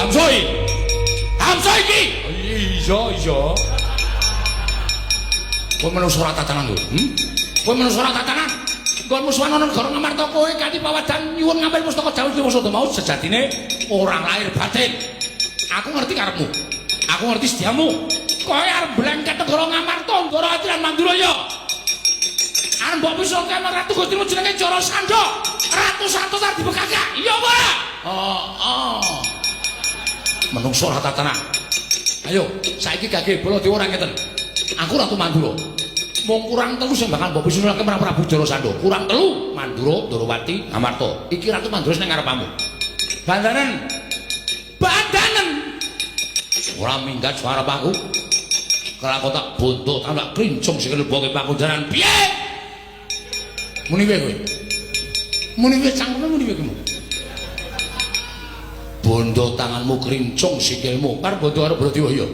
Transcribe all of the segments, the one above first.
Hamsoi. Hamsoi iki. Iya. Kowe menungso ora tatanan lho. Kowe menungso ora tatanan. Kon musuhan ana negara Ngamarta kowe kanthi pawadan nyuwun ngambil pustaka dawuh Dewa Sada mau sejatine orang lahir batin. Aku ngerti karepmu. Aku ngerti sediamu. Kowe arep blengket negara Ngamarta, negara Atilan Mandura ya. Arep mbok pisul kene ratu Gustimu jenenge Jara Sandha. Ratu Santos arep dibekake. Iya apa ora? Menungso ora tatanan. Ayo, saiki gage Baladewa ora ngeten. Aku Ratu Mandura. Mung kurang telu sing bakal mbok pisulake marang Prabu Jara Sandha. Kurang telu Mandura, Darawati, Ngamarta. Iki Ratu Mandura sing ngarepmu. Bandanen. Ora minggat suara aku. Kalau tak bonto tak krincung sikil boke pakunjaran piye? Muni wae kowe. Muni wae cangkeme muni wae kowe. Bondo tanganmu krincung sikilmu. Karo bondo karo Baladewa ya.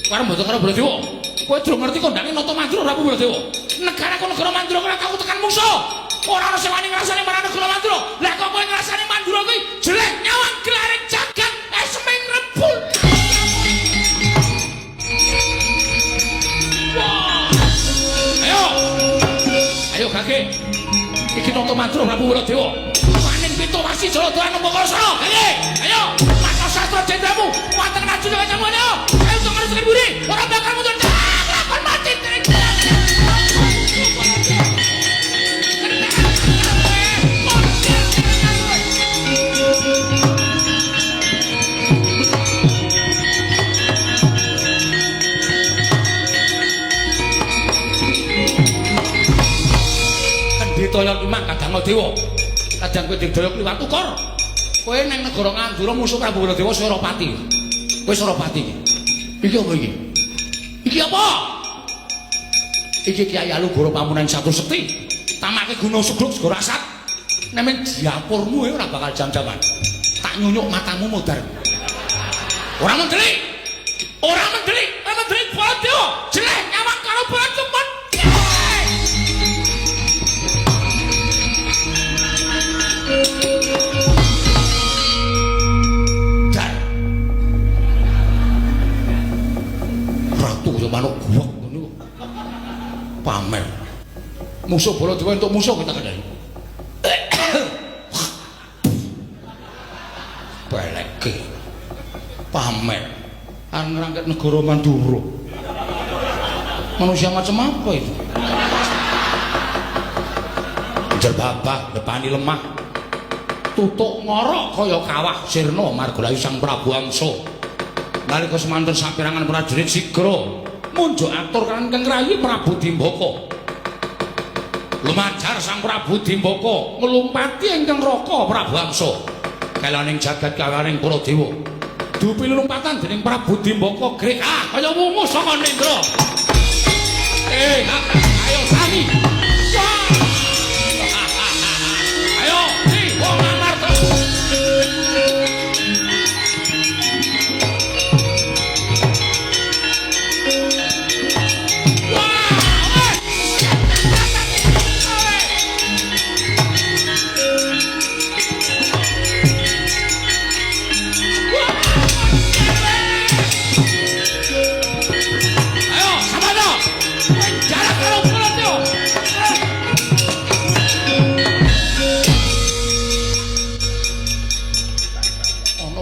Karo bondo karo Baladewa. Kowe durung ngerti kondange Nata Mandura Prabu Baladewa. Negara kok negara Mandura ora tau tekan musuh. Ora ana sing wani ngrasani marang negara Mandura. Lah kok kowe ngrasani Mandura kuwi jelek nyawang gelaring jagat esming rebul. Ayo kakek. Iki Nata Mandura Prabu Baladewa. Paning pitu wasi Jaladara Nambakasana. Kakek, ayo. Mata sastra jendramu. Wonten racun kaya ngono. Ayo tunggu sekali buri. Ora bakal mundur. Lakon mati. Toyol imang kadang Dewa. Kadang kowe digdoyok liwat ukor. Kowe nang negara Ngandura musuh Prabu Baladewa Surapati. Kowe Surapati iki. Iki apa iki? Iki apa? Iki Kyai Alugoro Pamunan Satu Sekti. Tamake Gunung Segluk Segara Asat. Nemen diapurmu ora bakal jam-jaman. Tak nyunyuk matamu modar. Ora mendelik. Ora mendelik. Mendelik Baladewa. Jelek nyawang karo Baladewa. Dar Ratu yo manuk guwak ngono pamer musuh Baladewa entuk musuh kita kendali beleke pamer ngrangket negara Mandura manusia macam apa itu jer babah depani lemah tutuk ngorok kaya kawah sirna margalayu Sang Prabu Angsa. Nalika semanten saperangan prajurit sigra munjuk atur kan kengrayi Prabu Dimbaka. Lumajar Sang Prabu Dimbaka nglumpati ing neraka Prabu Angsa. Kelaning jagat kawaring para dewa. Dupi lumpatan dening Prabu Dimbaka grek kaya wungu saka nendra. Ayo sami. Ayo, wong Ngamarta.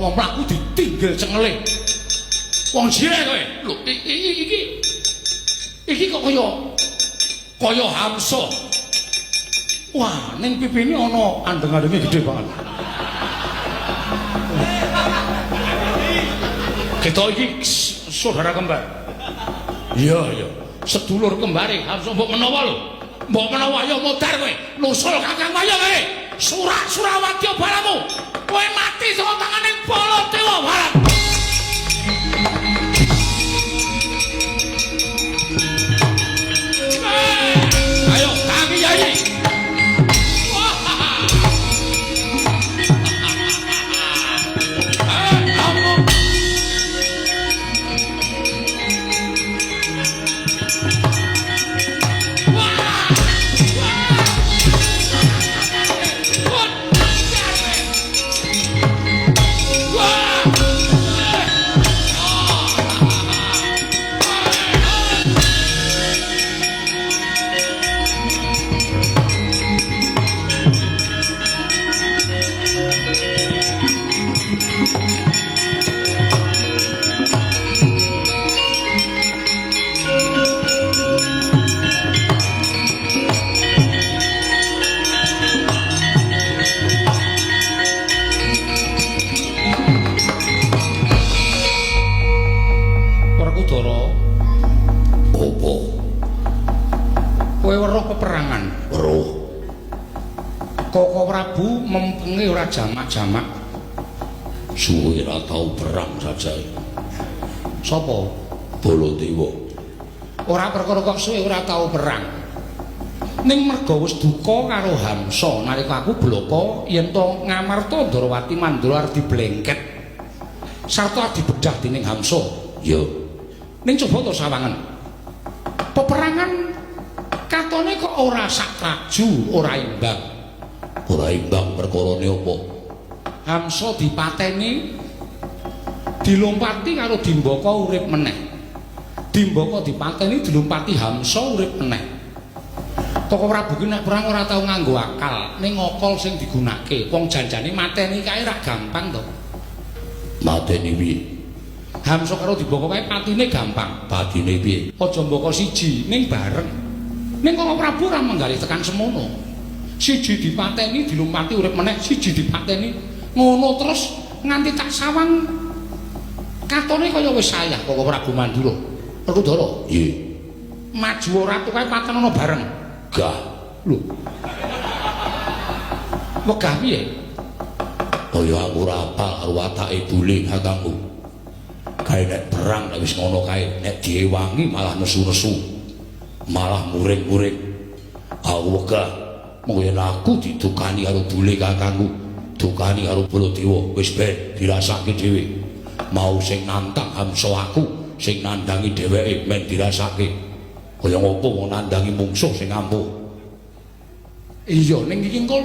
Wong mlaku ditinggil cengele. Wong jire kowe. Lho iki kok kaya Hamsa. Wah, ning pipine ana andeng-andenge gede banget. Kita iki saudara kembar. Iya. Sedulur kembare Hamsa mbok menawa lho. Mbok menawa ya modar kowe. Nusul Kakang Wayah kowe. Surawati balamu. Kowe mati saka tanganing Baladewa Barat. Ayo, kami Yai. Prabu mempenge ora jamak-jamak. Suwe ora tau perang saja. Sapa? Baladewa. Ora perkara kok suwe ora tau perang. Ning merga wis duka karo Hamsa nalika aku bloko yen to Ngamarta Ndrawati Mandura arep diblengket. Sarta dibedah dening Hamsa. Ya. Ning coba to sawangen. Peperangan katone kok ora sak traju, ora imbang. Ora imbang perkarane apa? Hamsa dipateni dilompati karo Dimbaka urip meneh. Dimbaka dipateni dilompati Hamsa urip meneh. Toko Prabu ki nek perang ora tau nganggo akal, ning ngokol sing digunakake. Wong janjane mateni kae ra gampang to. Mateni piye? Hamsa karo Dimbaka kae patine gampang. Patine piye? Aja mbaka siji, ning bareng. Ning Koko Prabu ora menggali tekan semono. Siji dipateni dilumpati urip meneh, siji dipateni ngono terus nganti tak sawang katone kaya wis sayah Koko Prabu Mandura. Werkudara. Nggih. Maju ora tukae patenono bareng. Gah. Lho. Wegah piye? Kaya aku ora apal karo watake bule kakangku. Kae nek perang nek wis ngono kae, nek diewangi malah nesu-nesu. Malah muring-muring. Aku wegah mung yen aku ditukani karo bule kakangku, tukani karo Baladewa, wis ben dirasake dhewe. Mau sing nantang Hamsa aku, sing nandangi dheweke men dirasake. Kaya ngopo wong nandangi mungsuh sing ampuh. Iya ning iki engko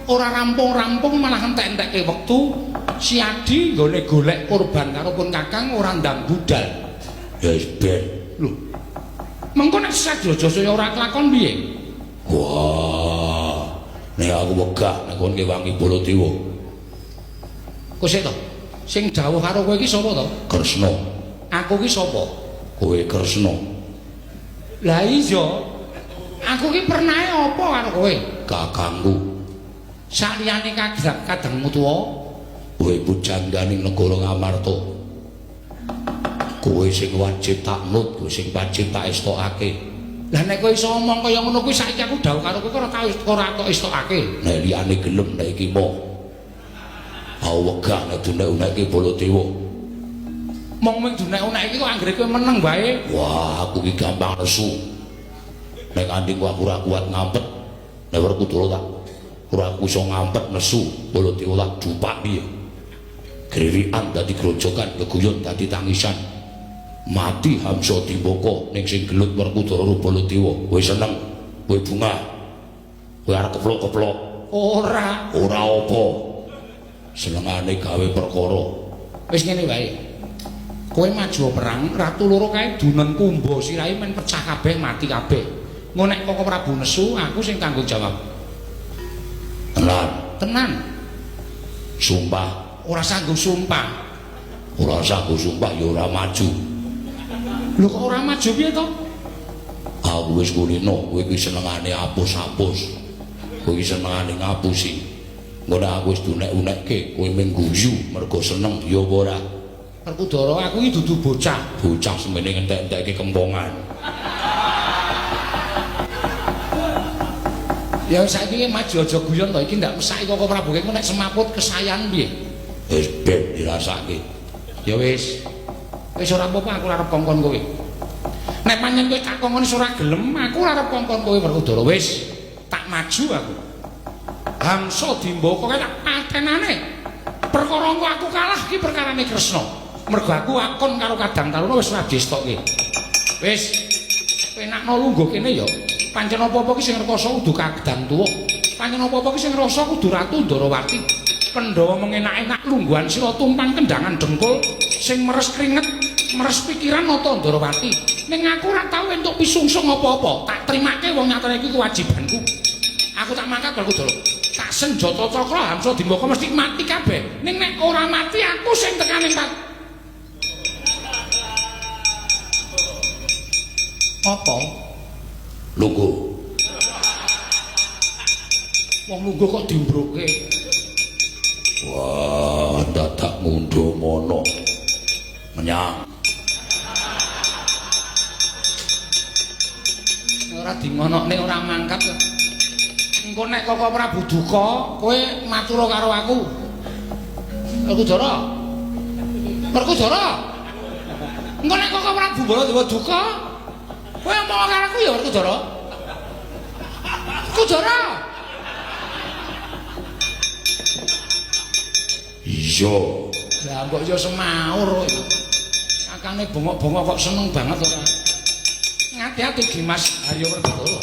ora rampung-rampung malah entek-entekke wektu si Adi nggone golek korban karo pun Kakang ora ndang budal. Ya wis ben. Lho. Mengko nek Sajajaya ora kelakon piye? Wah. Nek aku wegah nek kon ngewangi Baladewa. Kok sik to? Sing dawuh karo kowe iki sapa to? Kresna. Aku ki sapa? Kowe Kresna. Lah iya. Aku ki pernahe apa karo kowe? Kakangku. Saliyane kadangmu tuwa, Kowe pujangganing negara Ngamarta. Kowe sing wajib tak nut, kowe sing wajib tak estokake. lah nek kowe iso omong kaya ngono kuwi saiki aku dawuh karo kowe ora tau tok estokake. Nek liyane gelem nek iki mo. Aku wegah nek dunek-unekke Baladewa. Mong ming dunek-unek iki kok anggere kowe meneng bae. Wah, aku ki gampang nesu. Nek anding aku ora kuat ngampet, nek Werkudara tak ora aku iso ngampet nesu, Baladewa tak dupak piye. Gririkan dadi grojokan, geguyon dadi tangisan. Mati Hamsa Dimbaka ning sing gelut Werkudara karo Baladewa. Kowe seneng, kowe bungah. Kowe arep keplok-keplok. Ora apa. Senengane gawe perkara. wis ngene wae. Kowe maju perang, ratu loro kae dunen kumba sirahe men pecah kabeh mati kabeh. Ngono nek Koko Prabu nesu, aku sing tanggung jawab. Tenan. Sumpah. Ora sanggup sumpah. Ora sanggup sumpah ya ora maju. Lho kok ora maju piye to? Aku wis kulino, kowe iki senengane apus-apus. Kowe iki senengane ngapusi. Ngono aku wis dunek-unekke, kowe mung guyu mergo seneng ya apa ora? Werkudara, aku iki dudu bocah. Bocah semene ngentek-entekke kempongan. Ya saiki maju aja guyon to, iki ndak mesaki Koko Prabu ki nek semaput kesayan piye? Wis ben dirasake. Ya wis. Wis ora apa-apa aku arep kongkon kowe. Nek pancen kowe tak kongkon ora gelem, aku arep kongkon kowe Werkudara wis tak maju aku. Hamsa Dimbaka kae tak patenane. Perkara engko aku kalah ki perkarane Kresna. Mergo aku akon karo Kadang Taruna wis ora distokke. Wis penakno lungguh kene ya. Pancen apa-apa ki sing rekoso kudu Kadang tuwa. Pancen apa-apa ki sing rasa kudu Ratu Ndrawati. Pandhawa mengenak-enak lungguhan sira tumpang kendangan dengkul sing meres keringet, meres pikiran nata Ndrawati. Ning aku ora tau entuk pisungsung apa-apa. Tak trimake wong nyatane iki kewajibanku. Aku tak mangkat Werkudara. Tak senjata cakra Hamsa Dimbaka mesti mati kabeh. Ning nek ora mati aku sing tekaning apa? Lungguh. Wong lungguh kok dimbroke. Wah, dadak ngundho mono. Menyang. Ora dingonokne ora mangkat. Engko nek Koko Prabu duka, kowe matur karo aku. Werkudara. Werkudara. Engko nek Koko Prabu Baladewa duka, kowe omong karo aku ya Werkudara. Werkudara. Iya. Lah mbok yo semaur. Kakane bongok-bongok kok seneng banget ora. Ngati-ati Dimas Haryo Werkudara.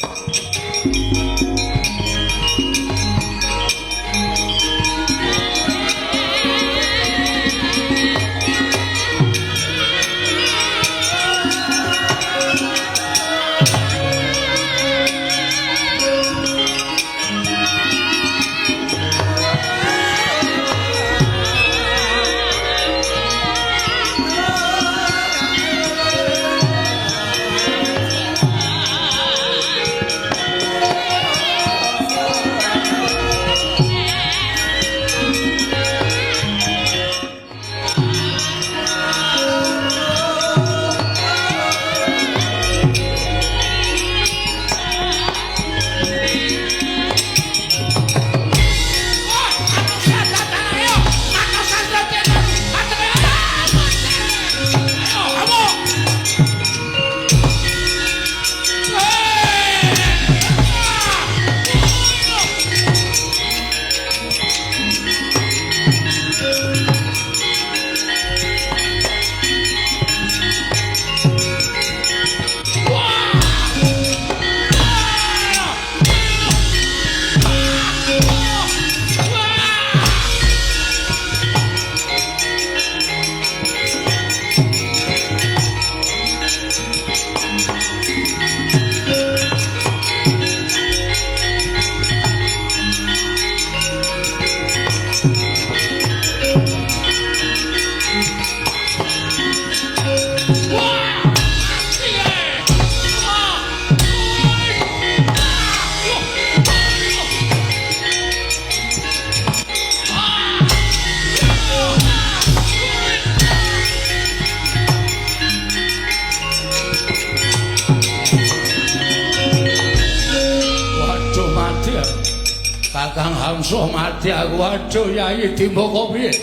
Kakang Hamsuh mati aku aduh Yai Dimbaka piye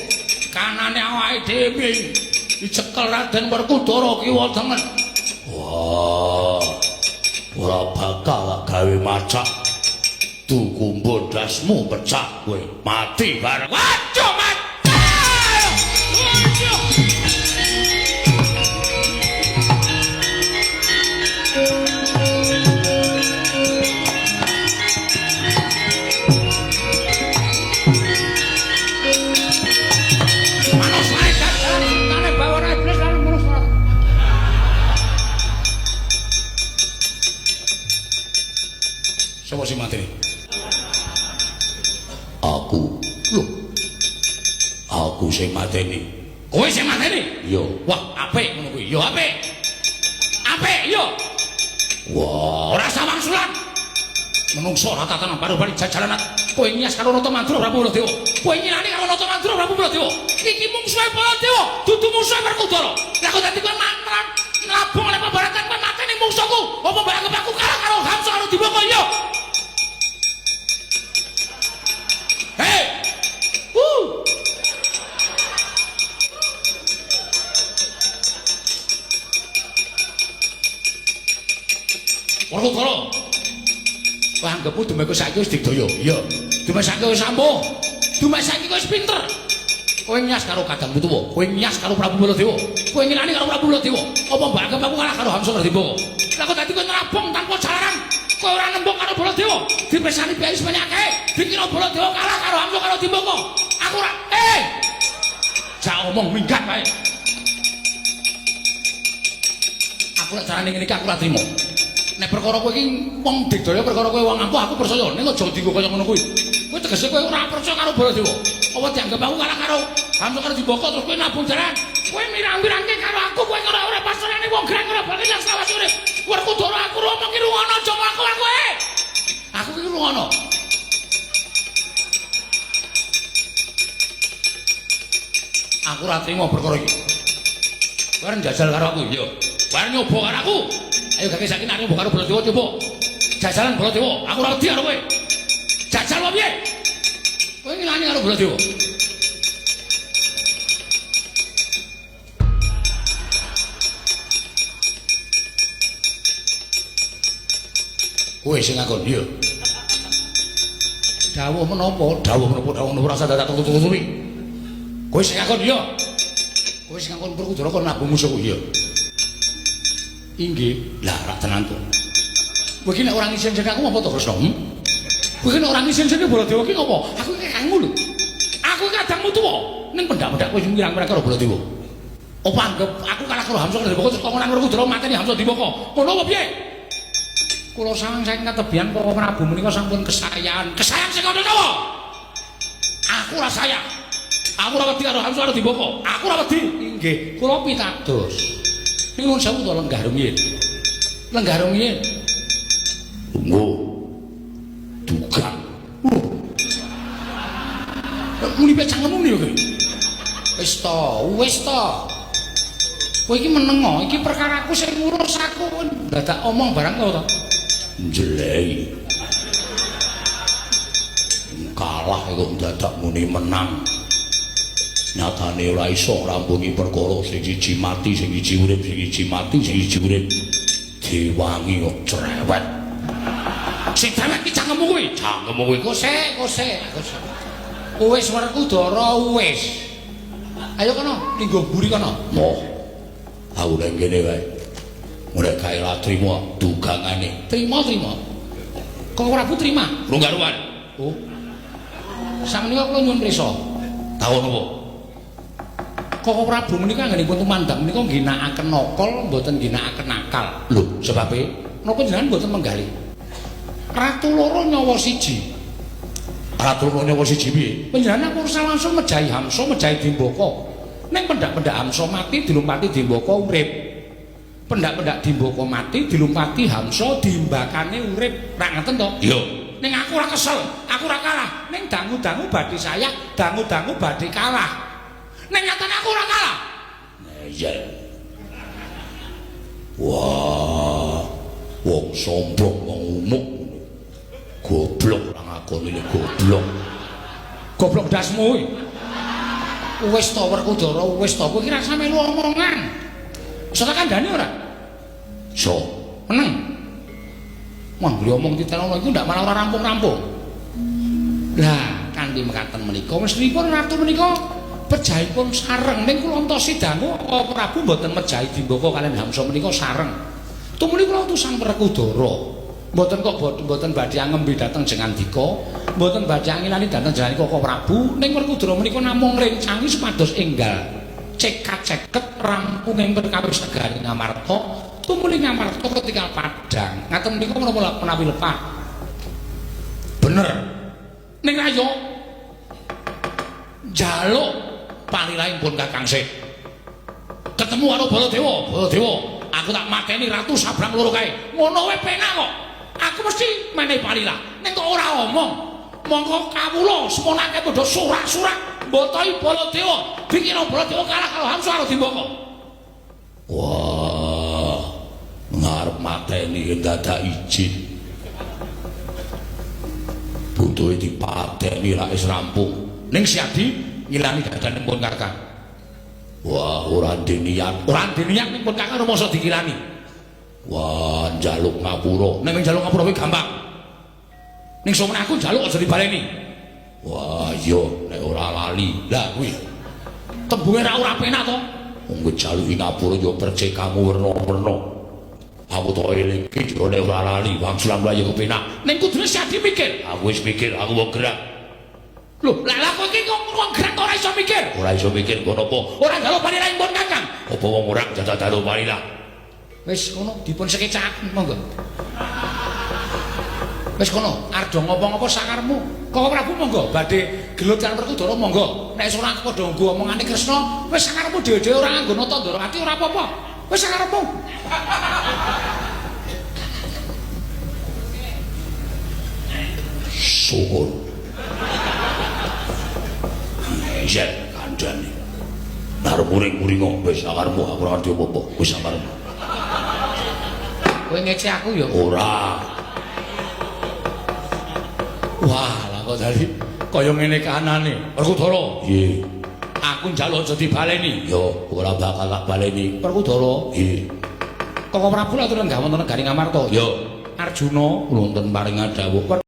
kanane awake dhewe dicekel Raden Werkudara kiwa tengen. Wah, ora bakal gawe macak tuku mbodasmu pecah kowe mati bareng. Waduh mati. Sapa sing mateni? Aku. Lho. Aku sing mateni. Kowe sing mateni? Iya. Wah, apik ngono kuwi. Yo apik. Apik yo. Wah, Ora sawang sulan. Menungso ora tatanan baru-baru jajalan. Kowe nyas karo Nata Mandura Prabu Baladewa. Kowe nyilani karo Nata Mandura Prabu Baladewa. Iki mungsuhe Baladewa, dudu mungsuhe Werkudara. Lah kok dadi kowe mantran nglabung oleh pembaratan kowe mateni mungsuhku. Apa mbak aku kalah karo Hamsa karo Dimbaka yo? Hei! Werkudara. Kowe anggapmu dumeku saiki wis digdaya. Iya. Dumek saiki wis ampuh. Dumek saiki wis pinter. Kowe nyas karo kadangmu tuwa. Kowe nyas karo Prabu Baladewa. Kowe ngilani karo Prabu Baladewa. Apa mbak aku kalah karo Hamsa karo Dimbaka? Lah kok dadi kowe nrabung tanpa jalaran. Kowe ora nembung karo Baladewa. Dipesani biaya sebanyak akeh. Dikira Baladewa kalah karo Hamsa karo Dimbaka. Aku ora jak omong minggat wae. Aku nek carane ngene iki aku ora trimo. Nek perkara kowe iki wong digdaya perkara kowe wong ampuh aku percaya. Ning aja dienggo kaya ngono kuwi. Kowe tegese kowe ora percaya karo Baladewa. Apa dianggap aku kalah karo Hamsa karo Dimbaka terus kowe nabung jaran. Kowe mirang-mirangke karo aku kowe ora ora pasrane wong greng ora bakal yang sawas urip. Werkudara aku ngomong ki rungono aja aku kowe. Aku ki rungono. Aku ora trimo perkara iki. Kowe arep jajal karo aku, yo. Kowe arep nyoba karo aku. Ayo gak saiki nek nyoba karo Baladewa coba. Jajalan Baladewa, aku ora wedi karo kowe. jajal wae piye? Kowe ngilani karo Baladewa. Kowe sing ngakon iya. Dawuh menapa? Dawuh rasa dadak tuturi. Kowe sing ngakon iya. Kowe sing ngakon Werkudara kon nabuh musuhku iya. Inggih. Lah rak tenan to. Kowe iki nek ora ngisin-isin aku apa to Kresna? Kowe iki nek ora ngisin-isin Baladewa ki ngopo? Aku iki kakangmu lho. Aku kadangmu tuwa. Ning pendak-pendak kowe sing mirang-mirang karo Baladewa. Apa anggap aku kalah karo Hamsa Diboko terus kok nang Werkudara mateni Hamsa Diboko. Ngono apa piye? Kula sang saking katebian para Prabu menika sampun kesayaan. Kesayang sing ngono napa? Aku ora sayang. Aku ora wedi karo Hamsa Diboko. Aku ora wedi. Inggih, kula pitados. Ning nuwun sewu to lenggah rumiyin. Lenggah rumiyin. Tunggu. Dugang. Muni pe cangkemmu niku kowe. Wis to. Kowe iki menengo, iki perkaraku sing ngurus aku dadak omong barang to. Jelei. Kalah kok dadak muni menang. Nyatane ora iso ngrampungi perkara sing siji mati, sing siji urip, sing siji mati, sing siji urip. Diwangi kok cerewet. Sing cerewet ki cangkemmu kuwi. Cangkemmu kuwi kosek. Kowe wis Werkudara wis. Ayo kono, linggo buri kono. Moh. Aku nang kene wae. Ora kae ra trima dugangane. Trima. Kok ora Prabu trima? Runggaruan. Oh. Sakmenika kula nyuwun prisa. Tahu napa? Kok Prabu menika anggenipun tumandang menika ngginakaken nokol mboten ngginakaken akal. Lho, sebabe napa jenengan mboten menggali? Ratu loro nyawa siji. Ratu loro nyawa siji piye? Panjenengan kursa langsung mejahi Hamsa, mejahi Dimbaka. Ning pendak-pendak Hamsa mati dilumpati Dimbaka urip. Pendak-pendak Dimbaka mati dilumpati Hamsa dimbakane urip. Ra ngaten to? Iya. Ning aku ora kesel, aku ora kalah. Ning dangu-dangu badhe saya, dangu-dangu badhe kalah. Ning nyatane aku ora kalah. Iya. Wah. Wong sombong, wong umuk. Goblok ora ngakoni goblok. Goblok dasmu kuwi. Wis to Werkudara, wis to kowe iki rasa melu omongan. Iso tak kandhani ora? Iso. Meneng. Manggri omong titenono iku ndak malah ora rampung-rampung. Lah, kanthi mekaten menika mestipun ratu menika pejahipun sareng ning kula entosi dangu Prabu mboten mejahi Dimbaka kaliyan Hamsa menika sareng. Tumuli kula utusan Werkudara. Mboten kok mboten badhe ngembe dhateng Jengandika, mboten badhe ngilani dhateng Jengandika kok Prabu, ning Werkudara menika namung rencangi supados enggal cekat-ceket rampunging perkawis negari Ngamarta. Tumuli Ngamarta ketika padhang. Ngaten menika menapa menawi lepah. Bener. Ning ayo njaluk palilahipun Kakang Sih. Ketemu karo Baladewa, aku tak mateni ratu sabrang loro kae. Ngono wae penak kok. Aku mesti menehi palilah. Ning kok ora omong. Monggo kawula semonake padha surak-surak mbotohi Baladewa. Dikira Baladewa kalah karo Hamsa karo Dimbaka. Wah. Ngarep mateni dadak izin. Butuhe dipateni ra wis rampung. Ning Siadi ngilani dadane pun Kakang. Wah, ora ndeniat ning pun Kakang rumangsa dikilani. Wah, njaluk ngapura. Nek njaluk ngapura kuwi gampang. Ning somen aku njaluk aja dibaleni. Wah, iya nek ora lali. Lah kuwi tembunge ora penak to. Wong njaluki ngapura yo percekamu werna-werna. Aku to eling iki yo nek ora lali, wangsulan wae kepenak. Ning kudune Siadi mikir. Aku wis mikir, aku wong gerak. Lho, lah kowe iki wong gerak ora iso mikir. Ora iso mikir ngono apa? Ora njaluk panilah pun Kakang. Apa wong ora jajal dalu panilah? Wis ngono dipun sekecak monggo. Wis kono, arep ngopo-ngopo sakarmu. Kok Prabu monggo badhe gelut kan Werkudara monggo. Nek ora padha nggo omongane Kresna, wis sakarmu dhewe-dhewe ora nganggo nata ndara ati ora apa-apa. Wis sakarepmu. Syukur. Iya, kandhane. Nar muring-muring wis sakarepmu aku ora ngerti apa-apa. Wis sakarepmu. Kowe ngece aku ya? Ora. Wah, kok dadi kaya ngene kanane. Werkudara. Nggih. Aku njaluk aja dibaleni. Yo ora bakal tak baleni. Werkudara. Nggih. Koko Prabu aturun gawon negari Ngamarta. Yo Arjuna wonten paring dawuh